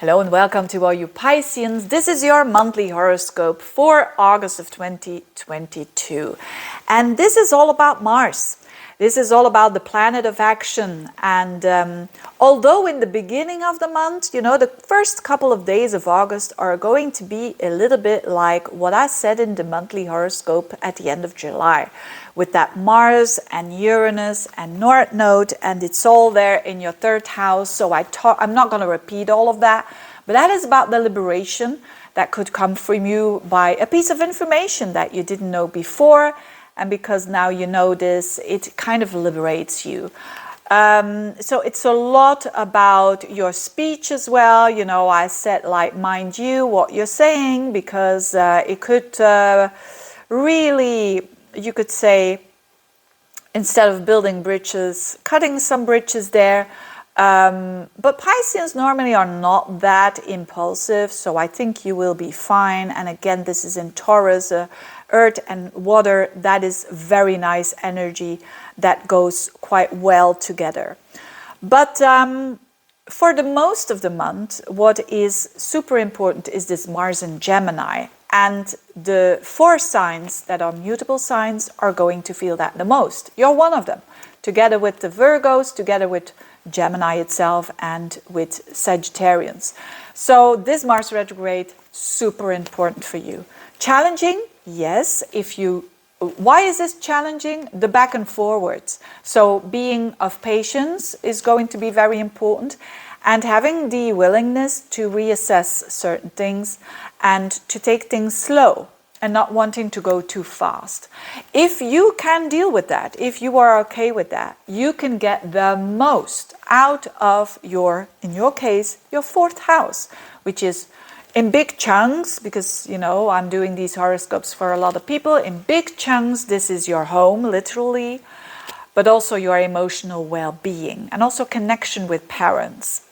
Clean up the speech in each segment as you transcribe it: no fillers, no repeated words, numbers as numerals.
Hello and welcome to all you Pisceans. This is your monthly horoscope for August of 2022. And this is all about Mars. This is all about the planet of action. And although in the beginning of the month, the first couple of days of August are going to be a little bit like what I said in the monthly horoscope at the end of July, with that Mars and Uranus and North Node, and it's all there in your third house. So I'm not going to repeat all of that, but that is about the liberation that could come from you by a piece of information that you didn't know before. And because now you know this, it kind of liberates you. So it's a lot about your speech as well. I said, mind you what you're saying, because it could really, you could say, instead of building bridges, cutting some bridges there. But Pisceans normally are not that impulsive, so I think you will be fine. And again, this is in Taurus, earth and water. That is very nice energy that goes quite well together. But for the most of the month, what is super important is this Mars in Gemini. And the 4 signs that are mutable signs are going to feel that the most. You're one of them, together with the Virgos, together with Gemini itself, and with Sagittarians. So this Mars retrograde, super important for you. Challenging, yes. Why is this challenging? The back and forwards. So being of patience is going to be very important, and having the willingness to reassess certain things and to take things slow and not wanting to go too fast. If you can deal with that, if you are okay with that, you can get the most out of in your case, your 4th house, which is in big chunks, because, I'm doing these horoscopes for a lot of people. In big chunks, this is your home, literally, but also your emotional well-being and also connection with parents.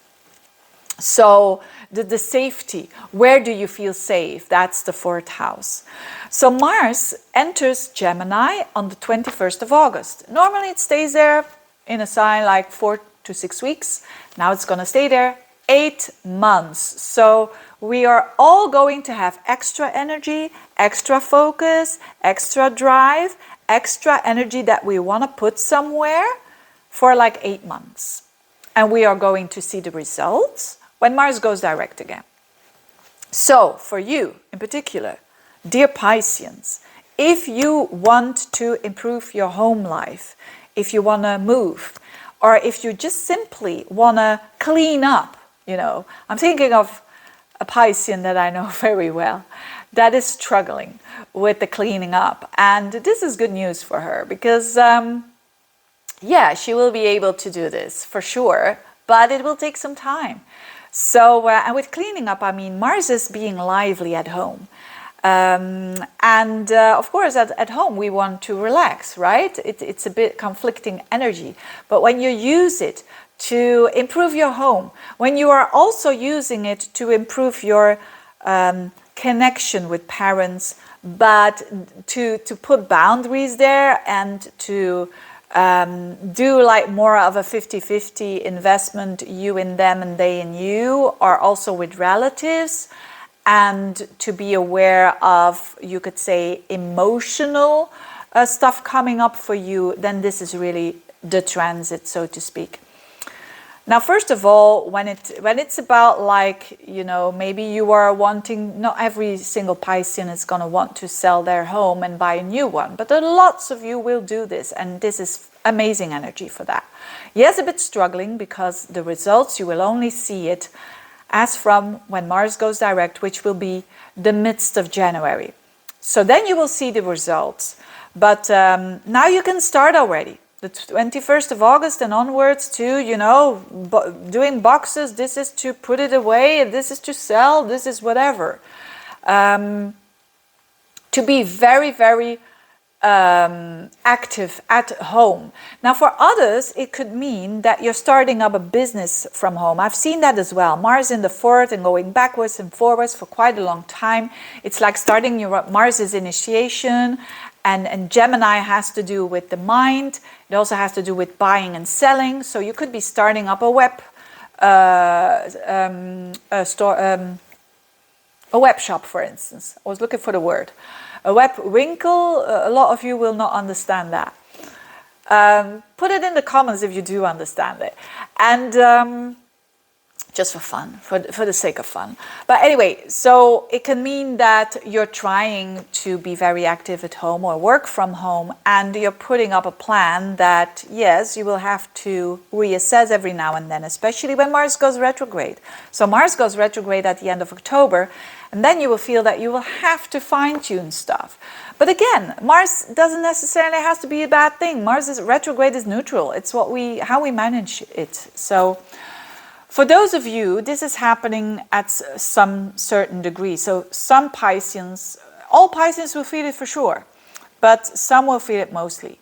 So the safety, where do you feel safe? That's the 4th house. So Mars enters Gemini on the 21st of August. Normally it stays there in a sign like 4 to 6 weeks. Now it's going to stay there 8 months. So we are all going to have extra energy, extra focus, extra drive, extra energy that we want to put somewhere for like 8 months. And we are going to see the results when Mars goes direct again. So for you in particular, dear Pisceans, if you want to improve your home life, if you want to move, or if you just simply want to clean up, I'm thinking of a Piscean that I know very well that is struggling with the cleaning up. And this is good news for her, because she will be able to do this for sure, but it will take some time. So, and with cleaning up, I mean, Mars is being lively at home. Of course, at home, we want to relax, right? It's a bit conflicting energy. But when you use it to improve your home, when you are also using it to improve your connection with parents, but to put boundaries there and to do like more of a 50-50 investment, you in them and they in you, or also with relatives, and to be aware of, you could say, emotional stuff coming up for you, then this is really the transit, so to speak. Now, first of all, when it's about maybe you are wanting, not every single Piscean is going to want to sell their home and buy a new one, but lots of you will do this, and this is amazing energy for that. Yes, a bit struggling, because the results, you will only see it as from when Mars goes direct, which will be the midst of January. So then you will see the results. But now you can start already. The 21st of August and onwards to, doing boxes. This is to put it away. This is to sell. This is whatever. To be very, very active at home. Now, for others, it could mean that you're starting up a business from home. I've seen that as well. Mars in the 4th and going backwards and forwards for quite a long time. It's like starting your Mars's initiation. And Gemini has to do with the mind. It also has to do with buying and selling. So you could be starting up a web a store, a web shop, for instance. I was looking for the word. A web wrinkle, a lot of you will not understand that. Put it in the comments if you do understand it. And just for fun, for the sake of fun. But anyway, so it can mean that you're trying to be very active at home or work from home, and you're putting up a plan that, yes, you will have to reassess every now and then, especially when Mars goes retrograde. So Mars goes retrograde at the end of October, and then you will feel that you will have to fine-tune stuff. But again, Mars doesn't necessarily have to be a bad thing. Retrograde is neutral. It's how we manage it. So for those of you, this is happening at some certain degree. So some Pisceans, all Pisceans will feel it for sure, but some will feel it mostly.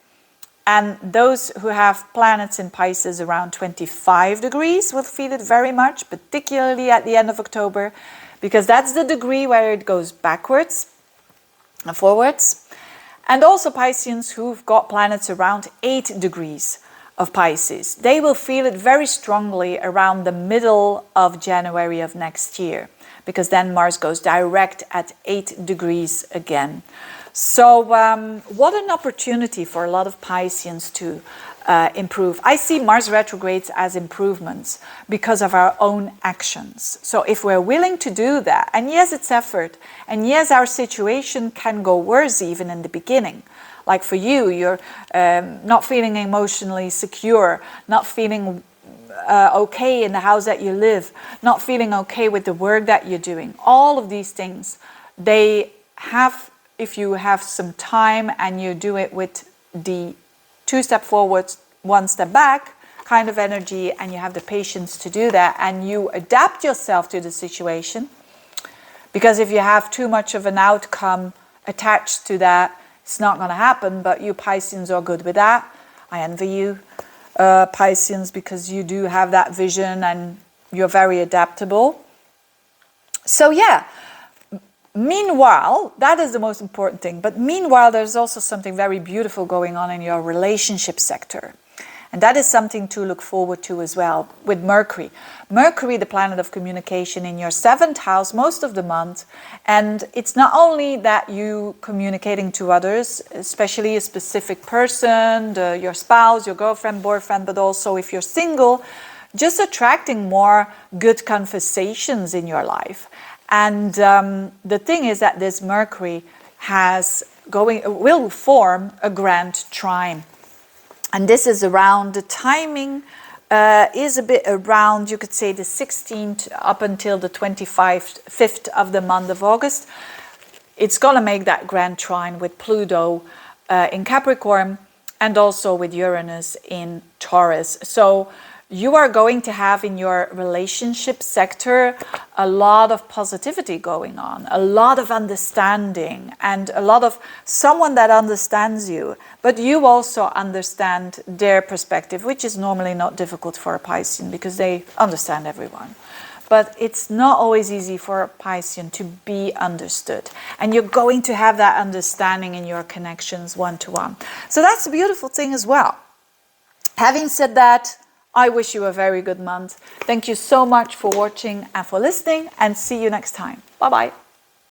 And those who have planets in Pisces around 25 degrees will feel it very much, particularly at the end of October, because that's the degree where it goes backwards and forwards. And also Pisceans who've got planets around 8 degrees of Pisces, they will feel it very strongly around the middle of January of next year, because then Mars goes direct at 8 degrees again. So what an opportunity for a lot of Pisceans to improve. I see Mars retrogrades as improvements because of our own actions. So if we're willing to do that, and yes, it's effort, and yes, our situation can go worse even in the beginning. Like for you, you're not feeling emotionally secure, not feeling okay in the house that you live, not feeling okay with the work that you're doing. All of these things, they have, if you have some time and you do it with the 2 step forward, 1 step back kind of energy, and you have the patience to do that, and you adapt yourself to the situation. Because if you have too much of an outcome attached to that, it's not going to happen. But you Pisceans are good with that. I envy you, Pisceans, because you do have that vision and you're very adaptable. So yeah, meanwhile, that is the most important thing. But meanwhile, there's also something very beautiful going on in your relationship sector. And that is something to look forward to as well with Mercury. Mercury, the planet of communication, in your 7th house most of the month. And it's not only that you communicating to others, especially a specific person, your spouse, your girlfriend, boyfriend, but also if you're single, just attracting more good conversations in your life. And the thing is that this Mercury will form a grand trine. And this is around, the timing is a bit around, you could say the 16th up until the 5th of the month of August. It's going to make that grand trine with Pluto in Capricorn and also with Uranus in Taurus. So you are going to have in your relationship sector a lot of positivity going on, a lot of understanding, and a lot of someone that understands you, but you also understand their perspective, which is normally not difficult for a Piscean because they understand everyone. But it's not always easy for a Piscean to be understood. And you're going to have that understanding in your connections one-to-one. So that's a beautiful thing as well. Having said that, I wish you a very good month. Thank you so much for watching and for listening, and see you next time. Bye-bye.